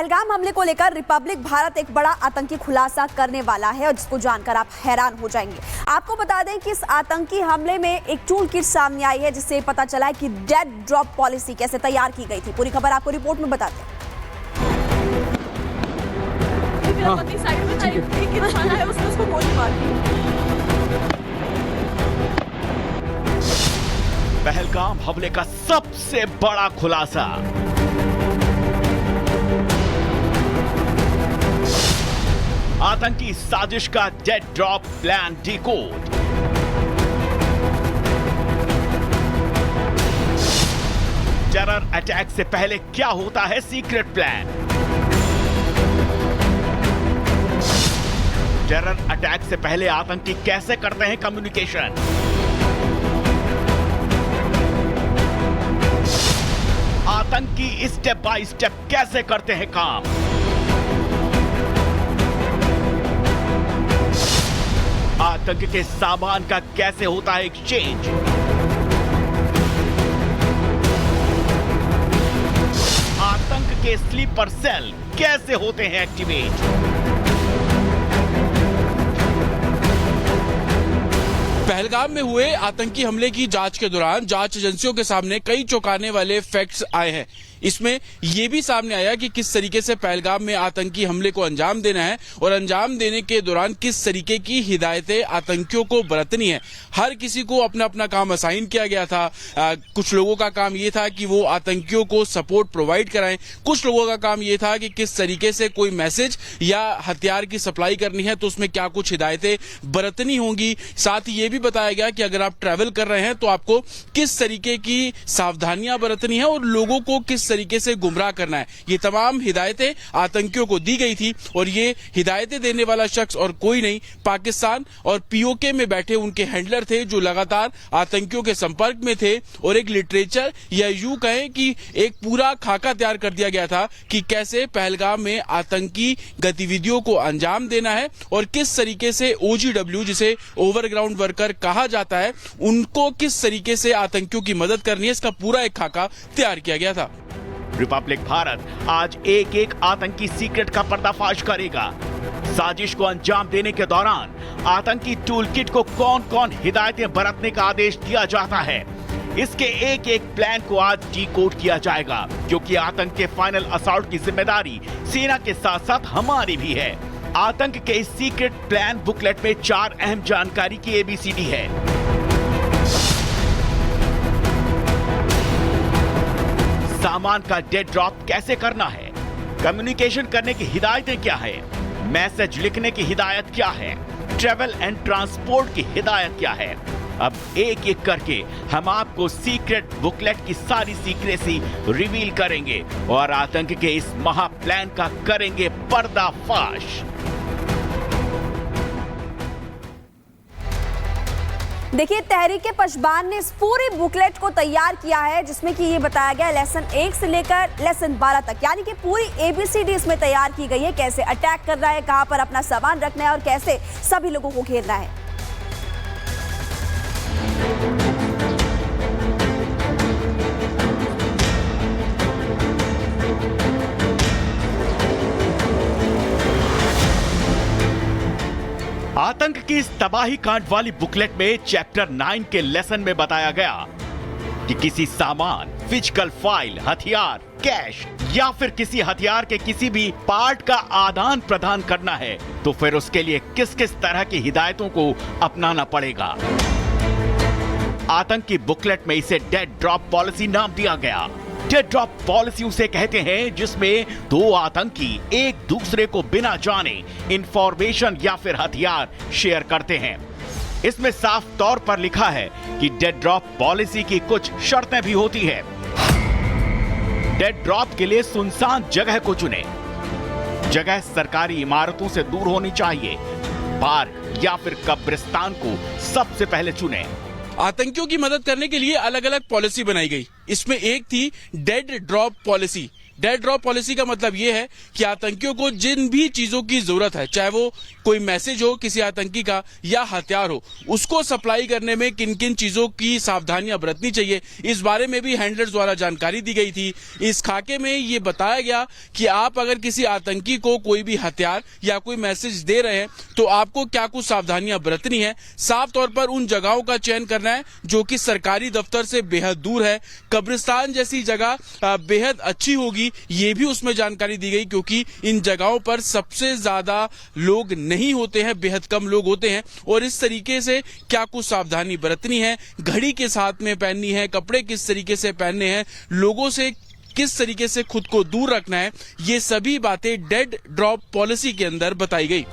पहलगाम हमले को लेकर रिपब्लिक भारत एक बड़ा आतंकी खुलासा करने वाला है और जिसको जानकर आप हैरान हो जाएंगे। आपको बता दें कि इस आतंकी हमले में एक टूल किट सामने आई है जिससे पता चला है कि डेड ड्रॉप पॉलिसी कैसे तैयार की गई थी। पूरी खबर आपको रिपोर्ट में बताते हैं। पहलगाम हमले का सबसे बड़ा खुलासा। आतंकी साजिश का dead drop plan decode. Terror attack से पहले क्या होता है सीक्रेट प्लान। टेरर अटैक से पहले आतंकी कैसे करते हैं कम्युनिकेशन। आतंकी स्टेप बाय स्टेप कैसे करते हैं काम। आतंक के सामान का कैसे होता है एक्सचेंज। आतंक के स्लीपर सेल कैसे होते हैं एक्टिवेट। पहलगाम में हुए आतंकी हमले की जांच के दौरान जांच एजेंसियों के सामने कई चौंकाने वाले फैक्ट्स आए हैं। इसमें यह भी सामने आया कि किस तरीके से पहलगाम में आतंकी हमले को अंजाम देना है और अंजाम देने के दौरान किस तरीके की हिदायतें आतंकियों को बरतनी है। हर किसी को अपना अपना काम असाइन किया गया था। कुछ लोगों का काम यह था कि वो आतंकियों को सपोर्ट प्रोवाइड कराएं। कुछ लोगों का काम यह था कि किस तरीके से कोई मैसेज या हथियार की सप्लाई करनी है तो उसमें क्या कुछ हिदायतें बरतनी होंगी। साथ ही ये भी बताया गया कि अगर आप ट्रैवल कर रहे हैं तो आपको किस तरीके की सावधानियां बरतनी है और लोगों को किस तरीके से गुमराह करना है। ये तमाम हिदायतें आतंकियों को दी गई थी और ये हिदायतें देने वाला शख्स और कोई नहीं, पाकिस्तान और पीओके में बैठे उनके हैंडलर थे जो लगातार आतंकियों के संपर्क में थे। और एक लिटरेचर या यूं कहें कि एक पूरा खाका तैयार कर दिया गया था कि कैसे पहलगाम में आतंकी गतिविधियों को अंजाम देना है और किस तरीके से OGW जिसे ओवरग्राउंड वर्कर कहा जाता है उनको किस तरीके से आतंकियों की मदद करनी है। इसका पूरा एक खाका तैयार किया गया था। रिपब्लिक भारत आज एक एक आतंकी सीक्रेट का पर्दाफाश करेगा। साजिश को अंजाम देने के दौरान आतंकी टूल किट को कौन कौन हिदायतें बरतने का आदेश दिया जाता है, इसके एक एक प्लान को आज डिकोड किया जाएगा। क्योंकि आतंक के फाइनल असॉल्ट की जिम्मेदारी सेना के साथ साथ हमारी भी है। आतंक के इस सीक्रेट प्लान बुकलेट में 4 अहम जानकारी की ABCD है। सामान का डेड ड्रॉप कैसे करना है, कम्युनिकेशन करने की हिदायतें क्या है, मैसेज लिखने की हिदायत क्या है, ट्रैवल एंड ट्रांसपोर्ट की हिदायत क्या है। अब एक एक करके हम आपको सीक्रेट बुकलेट की सारी सीक्रेसी रिवील करेंगे और आतंक के इस महा प्लान का करेंगे पर्दाफाश। देखिए, तहरीके पशबान ने इस पूरी बुकलेट को तैयार किया है जिसमें कि ये बताया गया लेसन 1 से लेकर लेसन 12 तक, यानी कि पूरी ABCD इसमें तैयार की गई है। कैसे अटैक करना है, कहां पर अपना सामान रखना है और कैसे सभी लोगों को घेरना है। आतंक की इस तबाही कांड वाली बुकलेट में चैप्टर 9 के लेसन में बताया गया कि किसी सामान, फिजिकल फाइल, हथियार, कैश या फिर किसी हथियार के किसी भी पार्ट का आदान प्रदान करना है तो फिर उसके लिए किस किस तरह की हिदायतों को अपनाना पड़ेगा। आतंक की बुकलेट में इसे डेड ड्रॉप पॉलिसी नाम दिया गया। डेड ड्रॉप पॉलिसी उसे कहते हैं जिसमें 2 आतंकी एक दूसरे को बिना जाने इंफॉर्मेशन या फिर हथियार शेयर करते हैं। इसमें साफ तौर पर लिखा है कि डेड ड्रॉप पॉलिसी की कुछ शर्तें भी होती है। डेड ड्रॉप के लिए सुनसान जगह को चुने। जगह सरकारी इमारतों से दूर होनी चाहिए। पार्क या फिर कब्रिस्तान को सबसे पहले चुने। आतंकियों की मदद करने के लिए अलग अलग पॉलिसी बनाई गई। इसमें एक थी dead drop policy dead drop policy का मतलब ये है कि आतंकियों को जिन भी चीजों की जरूरत है, चाहे वो कोई मैसेज हो किसी आतंकी का या हथियार हो, उसको सप्लाई करने में किन किन चीजों की सावधानियां बरतनी चाहिए, इस बारे में भी हैंडलर्स द्वारा जानकारी दी गई थी। इस खाके में ये बताया गया कि आप अगर किसी आतंकी को कोई भी हथियार या कोई मैसेज दे रहे हैं तो आपको क्या कुछ सावधानियां बरतनी है। साफ तौर पर उन जगहों का चयन करना है जो कि सरकारी दफ्तर से बेहद दूर है। कब्रिस्तान जैसी जगह बेहद अच्छी होगी, ये भी उसमें जानकारी दी गई, क्योंकि इन जगहों पर सबसे ज्यादा लोग नहीं होते हैं, बेहद कम लोग होते हैं। और इस तरीके से क्या कुछ सावधानी बरतनी है, घड़ी के साथ में पहननी है, कपड़े किस तरीके से पहनने हैं, लोगों से किस तरीके से खुद को दूर रखना है, ये सभी बातें डेड ड्रॉप पॉलिसी के अंदर बताई गई।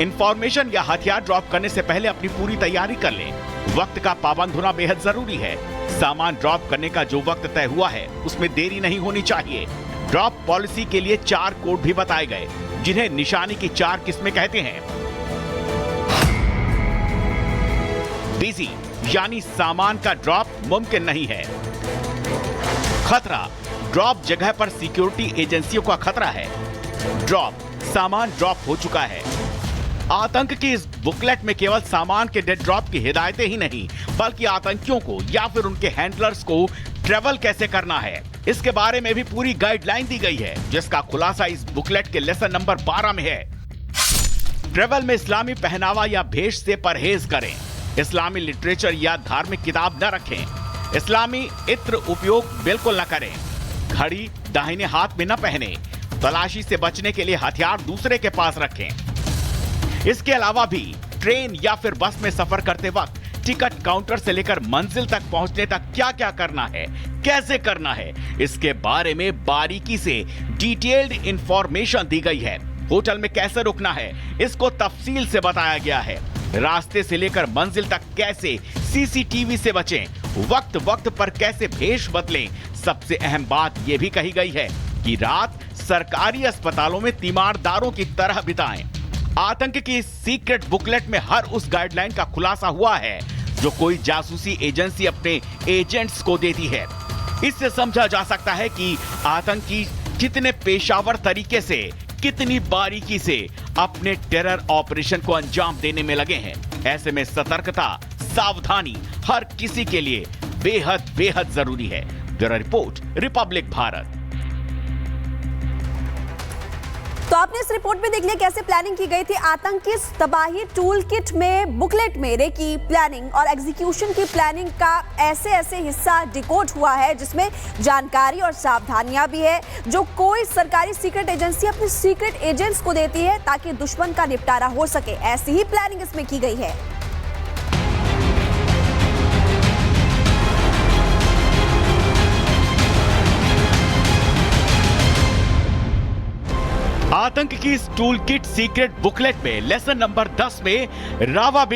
इंफॉर्मेशन या हथियार ड्रॉप करने से पहले अपनी पूरी तैयारी कर लें। वक्त का पाबंद होना बेहद जरूरी है। सामान ड्रॉप करने का जो वक्त तय हुआ है उसमें देरी नहीं होनी चाहिए। ड्रॉप पॉलिसी के लिए 4 कोड भी बताए गए, जिन्हें निशानी की 4 किस्में कहते हैं। बिजी यानी सामान का ड्रॉप मुमकिन नहीं है। खतरा, ड्रॉप जगह पर सिक्योरिटी एजेंसियों का खतरा है। ड्रॉप, सामान ड्रॉप हो चुका है। आतंक की इस बुकलेट में केवल सामान के डेड ड्रॉप की हिदायतें ही नहीं, बल्कि आतंकियों को या फिर उनके हैंडलर्स को ट्रेवल कैसे करना है, इसके बारे में भी पूरी गाइडलाइन दी गई है, जिसका खुलासा इस बुकलेट के लेसन नंबर 12 में है। ट्रेवल में इस्लामी पहनावा या भेष से परहेज करें। इस्लामी लिटरेचर या धार्मिक किताब न रखें। इस्लामी इत्र उपयोग बिल्कुल न करें। घड़ी दाहिने हाथ में न पहने। तलाशी से बचने के लिए हथियार दूसरे के पास रखें। इसके अलावा भी ट्रेन या फिर बस में सफर करते वक्त टिकट काउंटर से लेकर मंजिल तक पहुंचने तक क्या क्या करना है, कैसे करना है, इसके बारे में बारीकी से डिटेल्ड इंफॉर्मेशन दी गई है। होटल में कैसे रुकना है, इसको तफसील से बताया गया है। रास्ते से लेकर मंजिल तक कैसे सीसीटीवी से बचें, वक्त वक्त पर कैसे भेष बदलें। सबसे अहम बात यह भी कही गई है कि रात सरकारी अस्पतालों में तीमारदारों की तरह बिताएं। आतंक की सीक्रेट बुकलेट में हर उस गाइडलाइन का खुलासा हुआ है जो कोई जासूसी एजेंसी अपने एजेंट्स को देती है। इससे समझा जा सकता है कि आतंकी कितने पेशावर तरीके से, कितनी बारीकी से अपने टेरर ऑपरेशन को अंजाम देने में लगे हैं। ऐसे में सतर्कता, सावधानी हर किसी के लिए बेहद बेहद जरूरी है। Bureau report, Republic Bharat. तो आपने इस रिपोर्ट में देख लिया कैसे प्लानिंग की गई थी। आतंक की तबाही टूल किट में बुकलेट में रेकी प्लानिंग और एग्जीक्यूशन की प्लानिंग का ऐसे ऐसे हिस्सा डिकोड हुआ है जिसमें जानकारी और सावधानियां भी है जो कोई सरकारी सीक्रेट एजेंसी अपने सीक्रेट एजेंट्स को देती है ताकि दुश्मन का निपटारा हो सके। ऐसी ही प्लानिंग इसमें की गई है। आतंक की इस टूल किट सीक्रेट बुकलेट में लेसन नंबर 10 में रावत